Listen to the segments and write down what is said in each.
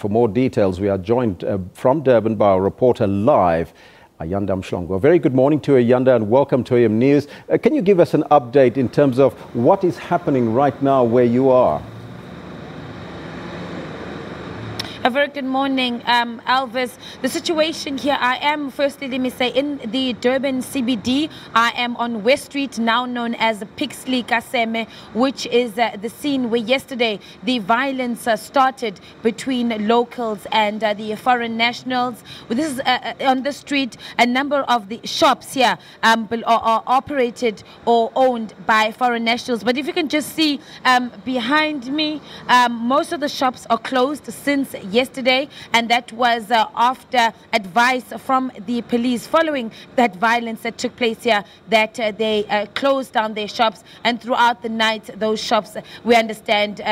For more details, we are joined from Durban by our reporter live, Ayanda Mhlongo. A very good morning to Ayanda and welcome to AM News. Can you give us an update in terms of what is happening right now where you are? A very good morning, Elvis. The situation here, I am, firstly, let me say, in the Durban CBD. I am on West Street, now known as Pixley Kaseme, which is the scene where yesterday the violence started between locals and the foreign nationals. This is on the street. A number of the shops here are operated or owned by foreign nationals. But if you can just see behind me, most of the shops are closed since yesterday, and that was after advice from the police following that violence that took place here, that they closed down their shops, and throughout the night those shops, we understand,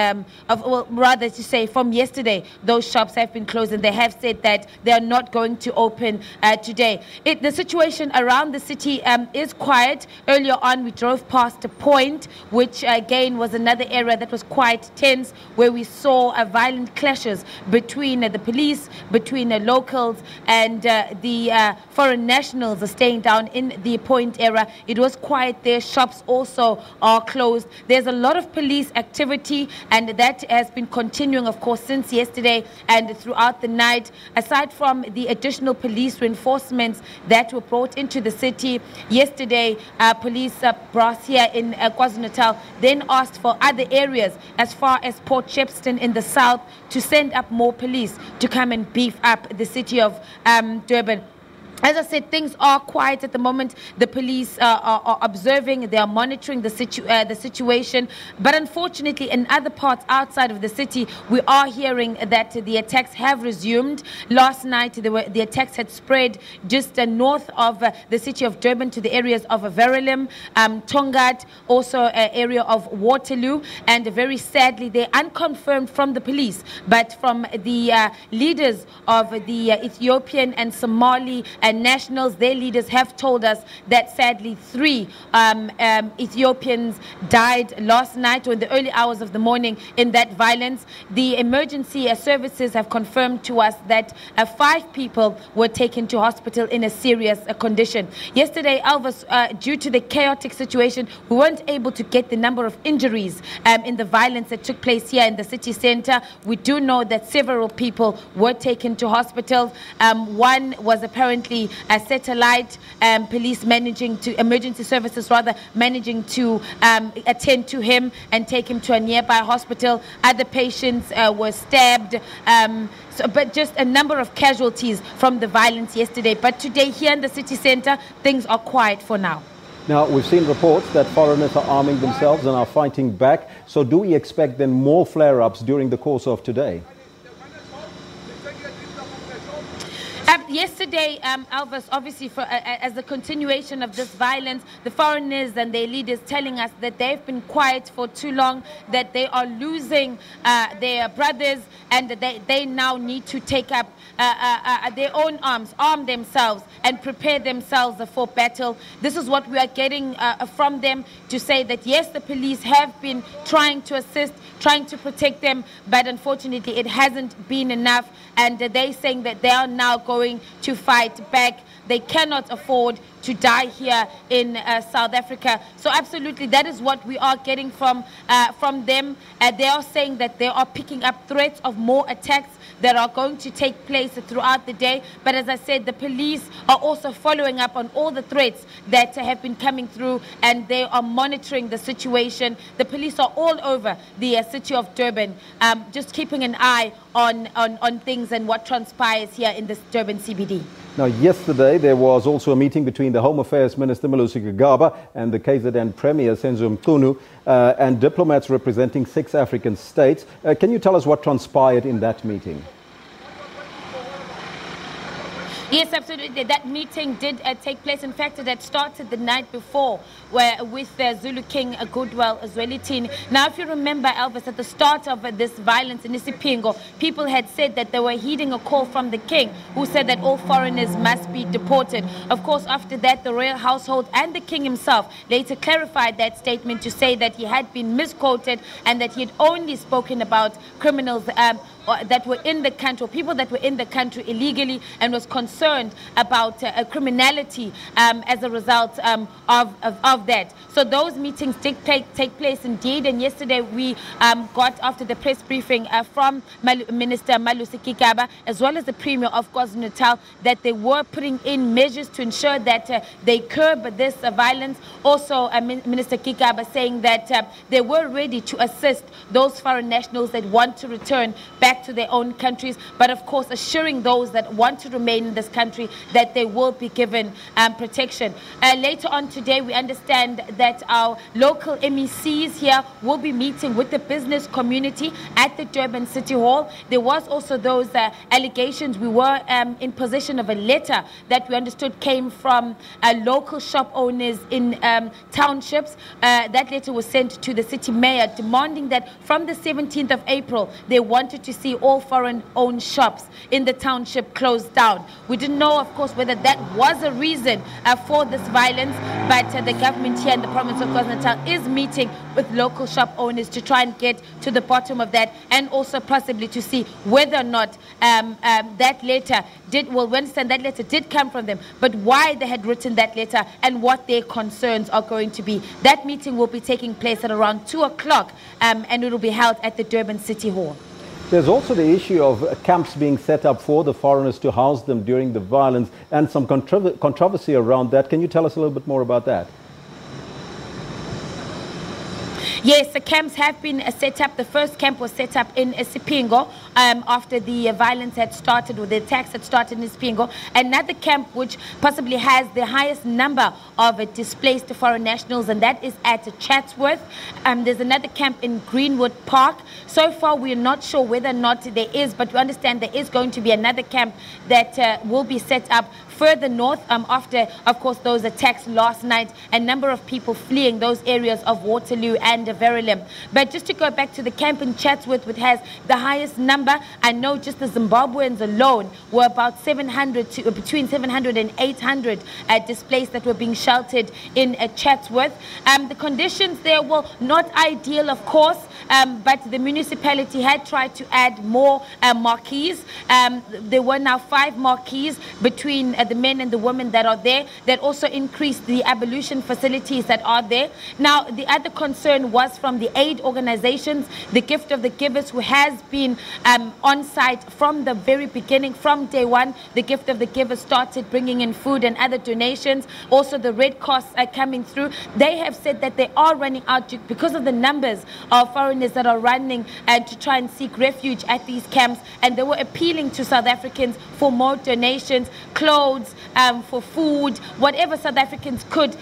well, rather to say from yesterday, those shops have been closed, and they have said that they are not going to open today. The situation around the city is quiet. Earlier on we drove past a point, which again was another area that was quite tense, where we saw violent clashes between the police, between the locals and the foreign nationals are staying down in the point area. It was quiet there. Shops also are closed. There's a lot of police activity, and that has been continuing, of course, since yesterday and throughout the night. Aside from the additional police reinforcements that were brought into the city yesterday, police brass here in KwaZulu-Natal then asked for other areas as far as Port Shepstone in the south to send up more police to come and beef up the city of Durban. As I said, things are quiet at the moment. The police are observing, they are monitoring the situation. But unfortunately, in other parts outside of the city, we are hearing that the attacks have resumed. Last night, the attacks had spread just north of the city of Durban to the areas of Verulam, Tongaat, also an area of Waterloo. And very sadly, they're unconfirmed from the police, but from the leaders of the Ethiopian and Somali nationals, their leaders have told us that sadly 3 Ethiopians died last night or in the early hours of the morning in that violence. The emergency services have confirmed to us that 5 people were taken to hospital in a serious condition. Yesterday, Elvis, due to the chaotic situation, we weren't able to get the number of injuries in the violence that took place here in the city center. We do know that several people were taken to hospitals. One was apparently a satellite, police managing to, emergency services rather, managing to attend to him and take him to a nearby hospital. Other patients were stabbed, but just a number of casualties from the violence yesterday. But today here in the city center, things are quiet for now. Now, we've seen reports that foreigners are arming themselves and are fighting back. So do we expect then more flare-ups during the course of today? Yesterday, Elvis, obviously, as a continuation of this violence, the foreigners and their leaders telling us that they've been quiet for too long, that they are losing their brothers, and that they now need to take up their own arms, arm themselves, and prepare themselves for battle. This is what we are getting from them, to say that, yes, the police have been trying to assist, trying to protect them, but unfortunately it hasn't been enough, and they're saying that they are now going to fight back. They cannot afford to die here in South Africa. So absolutely, that is what we are getting from them. They are saying that they are picking up threats of more attacks that are going to take place throughout the day. But as I said, the police are also following up on all the threats that have been coming through, and they are monitoring the situation. The police are all over the city of Durban, just keeping an eye on things and what transpires here in this Durban CBD. Now, yesterday there was also a meeting between the Home Affairs Minister Malusi Gigaba and the KZN Premier Senzo Mchunu and diplomats representing 6 African states. Can you tell us what transpired in that meeting? Yes, absolutely. That meeting did take place. In fact, it had started the night before with Zulu King Goodwill Zwelithini. Now, if you remember, Elvis, at the start of this violence in Isipingo, people had said that they were heeding a call from the king, who said that all foreigners must be deported. Of course, after that, the royal household and the king himself later clarified that statement to say that he had been misquoted and that he had only spoken about criminals that were in the country, or people that were in the country illegally, and was concerned about criminality as a result of that. So those meetings did take place indeed, and yesterday we got, after the press briefing from Minister Malusi Gigaba, as well as the Premier of KwaZulu-Natal, that they were putting in measures to ensure that they curb this violence. Also, Minister Gigaba saying that they were ready to assist those foreign nationals that want to return back to their own countries, but of course assuring those that want to remain in this country that they will be given protection. Later on today, we understand that our local MECs here will be meeting with the business community at the Durban City Hall. There was also those allegations. We were in possession of a letter that we understood came from local shop owners in townships. That letter was sent to the city mayor demanding that from the 17th of April, they wanted to see all foreign-owned shops in the township closed down. We didn't know, of course, whether that was a reason for this violence, but the government here in the province of KwaZulu-Natal is meeting with local shop owners to try and get to the bottom of that, and also possibly to see whether or not that letter did, well, we understand that letter did come from them, but why they had written that letter and what their concerns are going to be. That meeting will be taking place at around 2 o'clock, and it will be held at the Durban City Hall. There's also the issue of camps being set up for the foreigners to house them during the violence, and some controversy around that. Can you tell us a little bit more about that? Yes, the camps have been set up. The first camp was set up in Sipingo after the violence had started, or the attacks had started in Sipingo. Another camp which possibly has the highest number of displaced foreign nationals, and that is at Chatsworth. There's another camp in Greenwood Park. So far, we're not sure whether or not there is, but we understand there is going to be another camp that will be set up further north after, of course, those attacks last night, a number of people fleeing those areas of Waterloo and Verulam. But just to go back to the camp in Chatsworth, which has the highest number, I know just the Zimbabweans alone were about 700 to between 700 and 800 displaced that were being sheltered in Chatsworth. The conditions there were not ideal, of course, but the municipality had tried to add more marquees. There were now 5 marquees between the men and the women that are there, that also increased the abolition facilities that are there. Now, the other concern was from the aid organizations, the Gift of the Givers, who has been on site from the very beginning, from day one. The Gift of the Givers started bringing in food and other donations. Also, the Red Cross are coming through. They have said that they are running out because of the numbers of foreigners that are running to try and seek refuge at these camps, and they were appealing to South Africans for more donations, clothes, for food, whatever South Africans could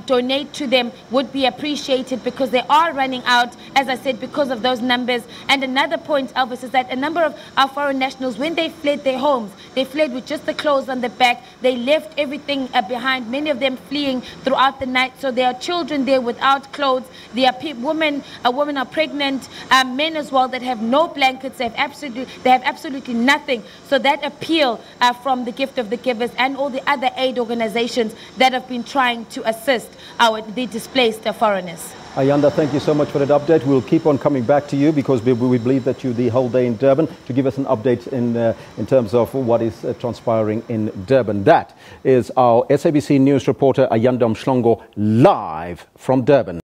donate to them would be appreciated, because they are running out, as I said, because of those numbers. And another point, Elvis, is that a number of our foreign nationals, when they fled their homes, they fled with just the clothes on the back. They left everything behind, many of them fleeing throughout the night. So there are children there without clothes. There are women are pregnant, men as well, that have no blankets. They have absolutely nothing. So that appeal from the Gift of the Givers and all the other aid organizations that have been trying to assist the displaced foreigners. Ayanda, thank you so much for that update. We'll keep on coming back to you, because we believe that you're the whole day in Durban to give us an update in terms of what is transpiring in Durban. That is our SABC News reporter Ayanda Mhlongo, live from Durban.